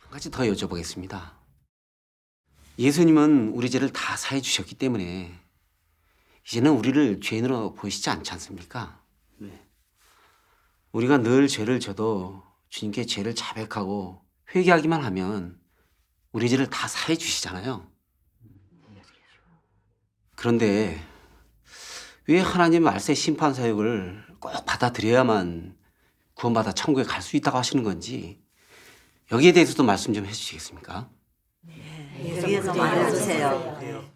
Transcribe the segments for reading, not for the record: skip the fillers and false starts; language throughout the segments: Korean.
한 가지 더 여쭤보겠습니다. 예수님은 우리 죄를 다 사해 주셨기 때문에 이제는 우리를 죄인으로 보시지 않지 않습니까? 네. 우리가 늘 죄를 져도 주님께 죄를 자백하고 회개하기만 하면 우리 죄를 다 사해 주시잖아요. 그런데 왜 하나님 말세 심판 사역을 꼭 받아들여야만 구원받아 천국에 갈 수 있다고 하시는 건지 여기에 대해서도 말씀 좀 해주시겠습니까? 여기에서 말해주세요.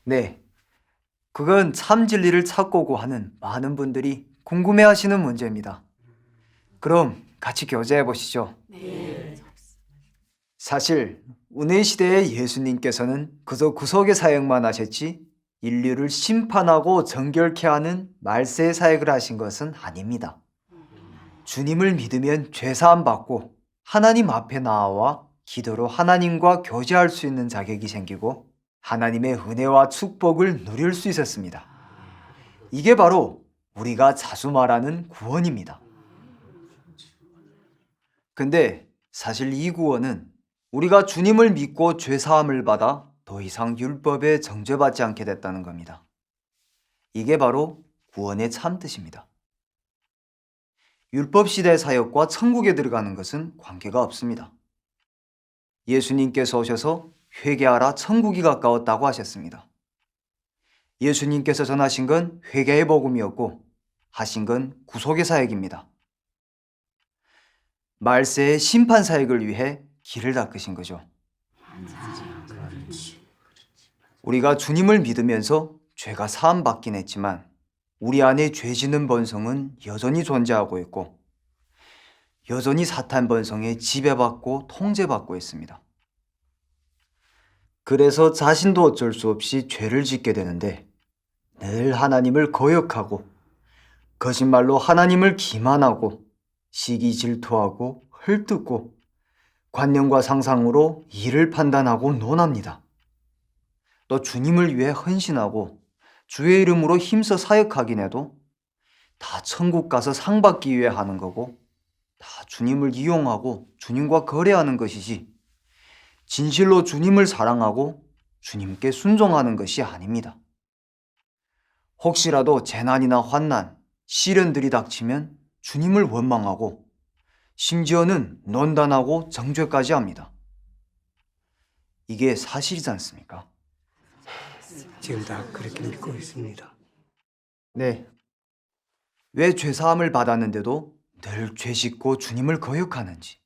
네, 그건 참 진리를 찾고 구하는 많은 분들이 궁금해하시는 문제입니다. 그럼 같이 교제해 보시죠. 사실 은혜 시대의 예수님께서는 그저 구속의 사역만 하셨지 인류를 심판하고 정결케 하는 말세의 사역을 하신 것은 아닙니다. 주님을 믿으면 죄사함 받고 하나님 앞에 나와 기도로 하나님과 교제할 수 있는 자격이 생기고 하나님의 은혜와 축복을 누릴 수 있었습니다. 이게 바로 우리가 자주 말하는 구원입니다. 근데 사실 이 구원은 우리가 주님을 믿고 죄사함을 받아 더 이상 율법에 정죄받지 않게 됐다는 겁니다. 이게 바로 구원의 참 뜻입니다. 율법 시대 사역과 천국에 들어가는 것은 관계가 없습니다. 예수님께서 오셔서 회개하라 천국이 가까웠다고 하셨습니다. 예수님께서 전하신 건 회개의 복음이었고 하신 건 구속의 사역입니다. 말세의 심판 사역을 위해 길을 닦으신 거죠. 우리가 주님을 믿으면서 죄가 사함받긴 했지만 우리 안에 죄 짓는 본성은 여전히 존재하고 있고 여전히 사탄 본성에 지배받고 통제받고 있습니다. 그래서 자신도 어쩔 수 없이 죄를 짓게 되는데 늘 하나님을 거역하고 거짓말로 하나님을 기만하고 시기 질투하고 헐뜯고 관념과 상상으로 일을 판단하고 논합니다. 또 주님을 위해 헌신하고 주의 이름으로 힘써 사역하긴 해도 다 천국 가서 상 받기 위해 하는 거고 다 주님을 이용하고 주님과 거래하는 것이지 진실로 주님을 사랑하고 주님께 순종하는 것이 아닙니다. 혹시라도 재난이나 환난, 시련들이 닥치면 주님을 원망하고 심지어는 논단하고 정죄까지 합니다. 이게 사실이지 않습니까? 지금 다 그렇게 믿고 있습니다. 네. 왜 죄사함을 받았는데도 늘 죄짓고 주님을 거역하는지,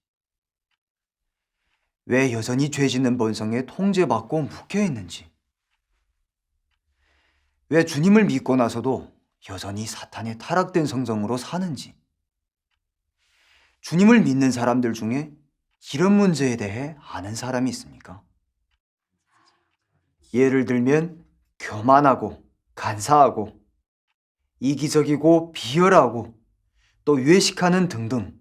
왜 여전히 죄짓는 본성에 통제받고 묶여있는지, 왜 주님을 믿고 나서도 여전히 사탄의 타락된 성정으로 사는지, 주님을 믿는 사람들 중에 이런 문제에 대해 아는 사람이 있습니까? 예를 들면 교만하고 간사하고 이기적이고 비열하고 또 외식하는 등등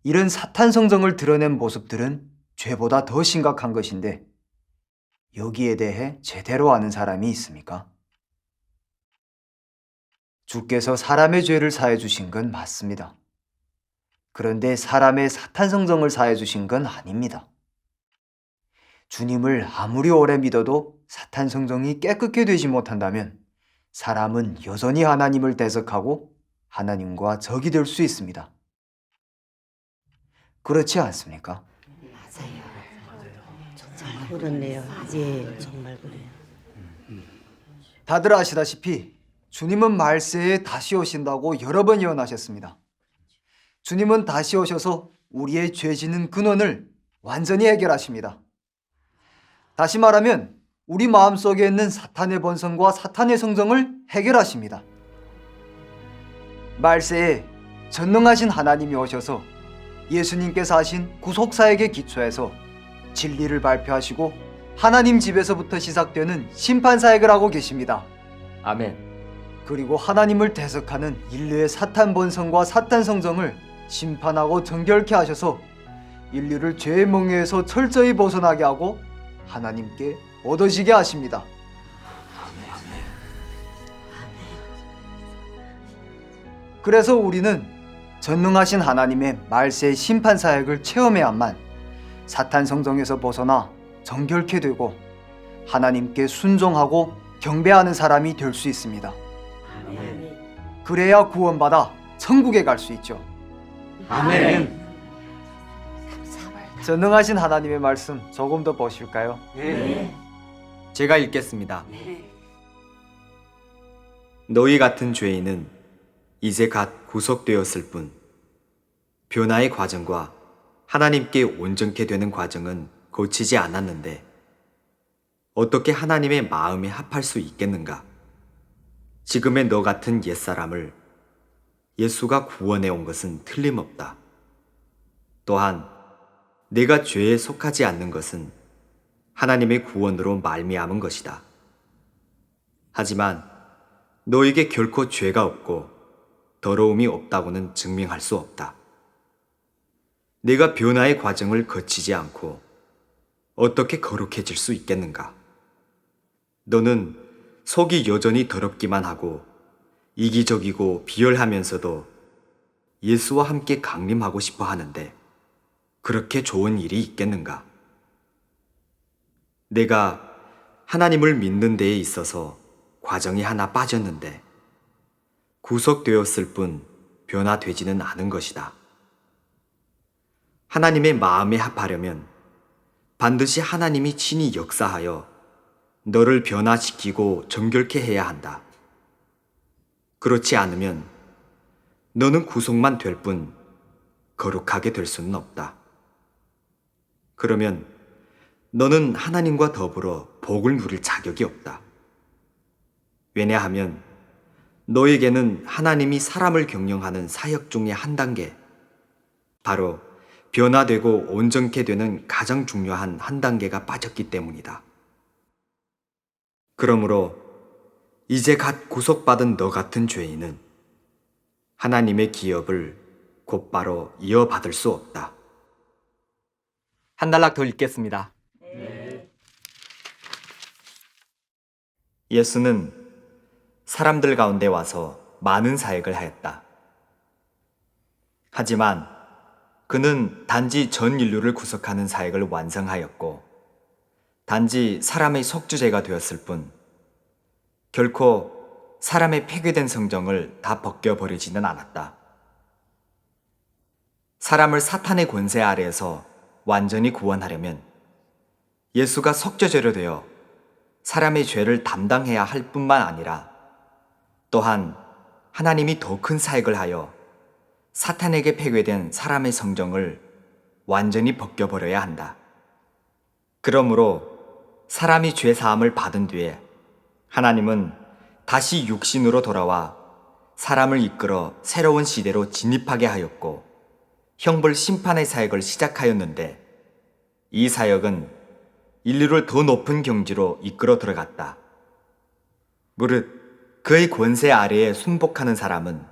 이런 사탄 성정을 드러낸 모습들은 죄보다 더 심각한 것인데 여기에 대해 제대로 아는 사람이 있습니까? 주께서 사람의 죄를 사해 주신 건 맞습니다. 그런데 사람의 사탄 성정을 사해 주신 건 아닙니다. 주님을 아무리 오래 믿어도 사탄 성정이 깨끗게 되지 못한다면 사람은 여전히 하나님을 대적하고 하나님과 적이 될 수 있습니다. 그렇지 않습니까? 정말 그렇네요. 예, 정말 그래요. 다들 아시다시피 주님은 말세에 다시 오신다고 여러 번 예언하셨습니다. 주님은 다시 오셔서 우리의 죄 짓는 근원을 완전히 해결하십니다. 다시 말하면 우리 마음속에 있는 사탄의 본성과 사탄의 성정을 해결하십니다. 말세에 전능하신 하나님이 오셔서 예수님께서 하신 구속사역의 기초에서 진리를 발표하시고 하나님 집에서부터 시작되는 심판사역을 하고 계십니다. 아멘. 그리고 하나님을 대적하는 인류의 사탄 본성과 사탄 성정을 심판하고 정결케 하셔서 인류를 죄의 멍에에서 철저히 벗어나게 하고 하나님께 얻어지게 하십니다. 그래서 우리는 전능하신 하나님의 말세 심판 사역을 체험해야만 사탄 성정에서 벗어나 정결케 되고 하나님께 순종하고 경배하는 사람이 될 수 있습니다. 그래야 구원받아 천국에 갈 수 있죠. 아멘. 전능하신 하나님의 말씀 조금 더 보실까요? 제가 읽겠습니다. 너희 같은 죄인은 이제 갓 구속되었을 뿐 변화의 과정과 하나님께 온전케 되는 과정은 거치지 않았는데 어떻게 하나님의 마음에 합할 수 있겠는가? 지금의 너 같은 옛사람을 예수가 구원해 온 것은 틀림없다. 또한 내가 죄에 속하지 않는 것은 하나님의 구원으로 말미암은 것이다. 하지만 너에게 결코 죄가 없고 더러움이 없다고는 증명할 수 없다. 내가 변화의 과정을 거치지 않고 어떻게 거룩해질 수 있겠는가? 너는 속이 여전히 더럽기만 하고 이기적이고 비열하면서도 예수와 함께 강림하고 싶어 하는데 그렇게 좋은 일이 있겠는가? 내가 하나님을 믿는 데에 있어서 과정이 하나 빠졌는데 구속되었을 뿐 변화되지는 않은 것이다. 하나님의 마음에 합하려면 반드시 하나님이 친히 역사하여 너를 변화시키고 정결케 해야 한다. 그렇지 않으면 너는 구속만 될 뿐 거룩하게 될 수는 없다. 그러면 너는 하나님과 더불어 복을 누릴 자격이 없다. 왜냐하면 너에게는 하나님이 사람을 경영하는 사역 중의 한 단계, 바로 변화되고 온전케 되는 가장 중요한 한 단계가 빠졌기 때문이다. 그러므로 이제 갓 구속받은 너 같은 죄인은 하나님의 기업을 곧바로 이어받을 수 없다. 한 단락 더 읽겠습니다. 예수는 사람들 가운데 와서 많은 사역을 하였다. 하지만 그는 단지 전 인류를 구속하는 사역을 완성하였고 단지 사람의 속주제가 되었을 뿐 결코 사람의 폐괴된 성정을 다 벗겨버리지는 않았다. 사람을 사탄의 권세 아래에서 완전히 구원하려면 예수가 속죄제로 되어 사람의 죄를 담당해야 할 뿐만 아니라 또한 하나님이 더 큰 사역을 하여 사탄에게 폐괴된 사람의 성정을 완전히 벗겨버려야 한다. 그러므로 사람이 죄 사함을 받은 뒤에 하나님은 다시 육신으로 돌아와 사람을 이끌어 새로운 시대로 진입하게 하였고 형벌 심판의 사역을 시작하였는데 이 사역은 인류를 더 높은 경지로 이끌어 들어갔다. 무릇 그의 권세 아래에 순복하는 사람은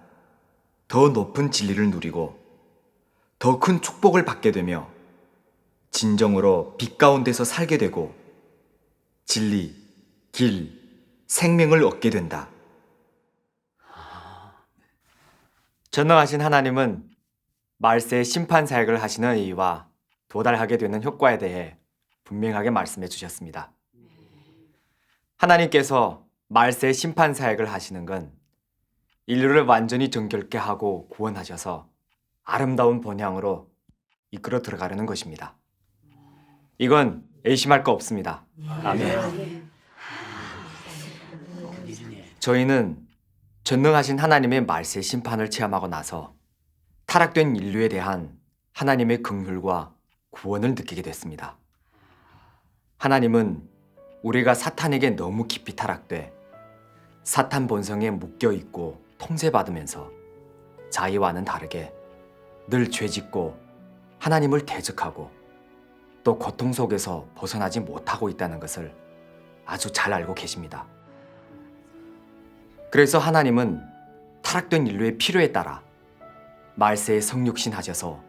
더 높은 진리를 누리고 더 큰 축복을 받게 되며 진정으로 빛 가운데서 살게 되고 진리, 길, 생명을 얻게 된다. 전능하신 하나님은 말세의 심판 사역을 하시는 이와 도달하게 되는 효과에 대해 분명하게 말씀해 주셨습니다. 하나님께서 말세의 심판 사역을 하시는 건 인류를 완전히 정결케 하고 구원하셔서 아름다운 번향으로 이끌어 들어가려는 것입니다. 이건 의심할 거 없습니다. 아멘. 저희는 전능하신 하나님의 말세 심판을 체험하고 나서 타락된 인류에 대한 하나님의 긍휼과 구원을 느끼게 됐습니다. 하나님은 우리가 사탄에게 너무 깊이 타락돼 사탄 본성에 묶여 있고 통제받으면서 자기와는 다르게 늘 죄짓고 하나님을 대적하고 또 고통 속에서 벗어나지 못하고 있다는 것을 아주 잘 알고 계십니다. 그래서 하나님은 타락된 인류의 필요에 따라 말세에 성육신 하셔서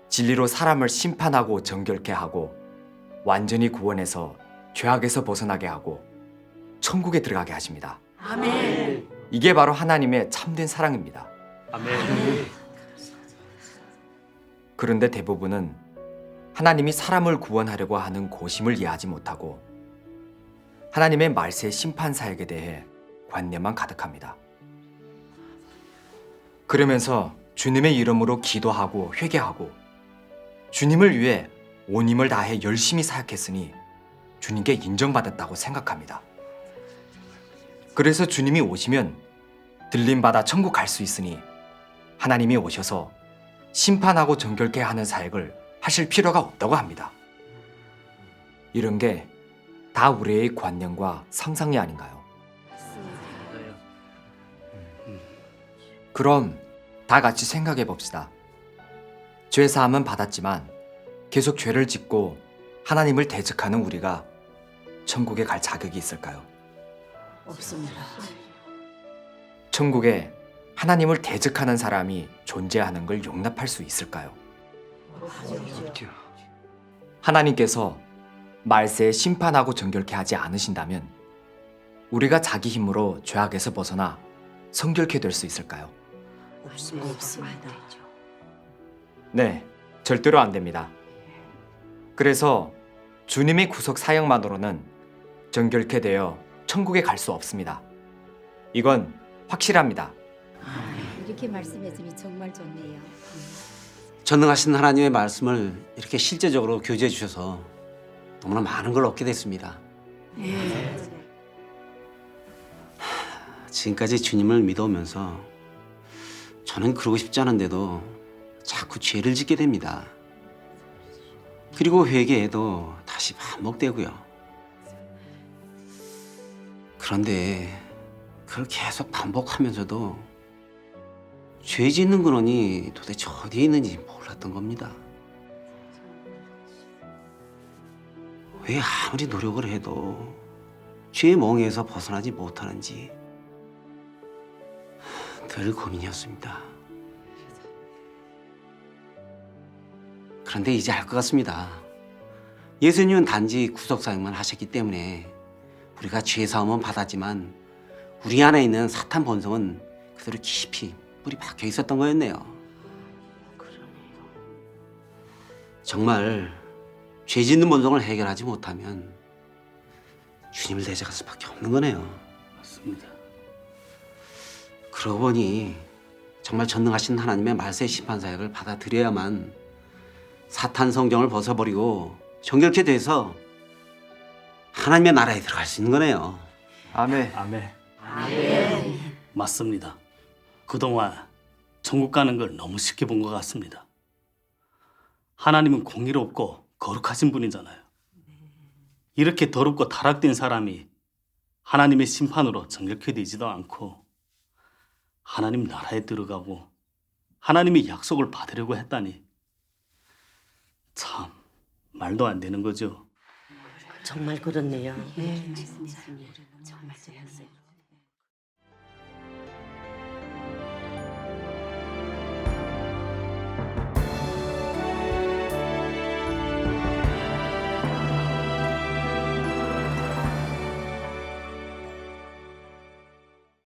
진리로 사람을 심판하고 정결케 하고 완전히 구원해서 죄악에서 벗어나게 하고 천국에 들어가게 하십니다. 아멘. 이게 바로 하나님의 참된 사랑입니다. 아멘. 그런데 대부분은 하나님이 사람을 구원하려고 하는 고심을 이해하지 못하고 하나님의 말세 심판 사역에 대해 관념만 가득합니다. 그러면서 주님의 이름으로 기도하고 회개하고 주님을 위해 온 힘을 다해 열심히 사역했으니 주님께 인정받았다고 생각합니다. 그래서 주님이 오시면 들림받아 천국 갈 수 있으니 하나님이 오셔서 심판하고 정결케 하는 사역을 하실 필요가 없다고 합니다. 이런 게 다 우리의 관념과 상상이 아닌가요? 그럼 다 같이 생각해 봅시다. 죄 사함은 받았지만 계속 죄를 짓고 하나님을 대적하는 우리가 천국에 갈 자격이 있을까요? 없습니다. 천국에 하나님을 대적하는 사람이 존재하는 걸 용납할 수 있을까요? 하나님께서 말세에 심판하고 정결케 하지 않으신다면 우리가 자기 힘으로 죄악에서 벗어나 성결케 될 수 있을까요? 없습니다. 네, 절대로 안 됩니다. 그래서 주님의 구속 사역만으로는 정결케 되어 천국에 갈 수 없습니다. 이건 확실합니다. 이렇게 말씀해주니 정말 좋네요. 전능하신 하나님의 말씀을 이렇게 실제적으로 교제해 주셔서 너무나 많은 걸 얻게 됐습니다. 지금까지 주님을 믿어오면서 저는 그러고 싶지 않은데도 자꾸 죄를 짓게 됩니다. 그리고 회개해도 다시 반복되고요. 그런데 그걸 계속 반복하면서도 죄 짓는 근원이 도대체 어디에 있는지 몰랐던 겁니다. 왜 아무리 노력을 해도 죄의 멍에서 벗어나지 못하는지 늘 고민이었습니다. 그런데 이제 알 것 같습니다. 예수님은 단지 구속사역만 하셨기 때문에 우리가 죄 사함은 받았지만 우리 안에 있는 사탄 본성은 그대로 깊이 뿌리 박혀 있었던 거였네요. 정말 죄 짓는 본성을 해결하지 못하면 주님을 대적할 수밖에 없는 거네요. 맞습니다. 그러고 보니 정말 전능하신 하나님의 말세 심판 사역을 받아들여야만 사탄 성정을 벗어버리고 정결케 돼서 하나님의 나라에 들어갈 수 있는 거네요. 아멘. 아멘. 맞습니다. 그동안 천국 가는 걸 너무 쉽게 본 것 같습니다. 하나님은 공의롭고 거룩하신 분이잖아요. 이렇게 더럽고 타락된 사람이 하나님의 심판으로 정결케 되지도 않고 하나님 나라에 들어가고 하나님의 약속을 받으려고 했다니 참 말도 안 되는 거죠. 정말 그렇네요. 정말 좋았어요.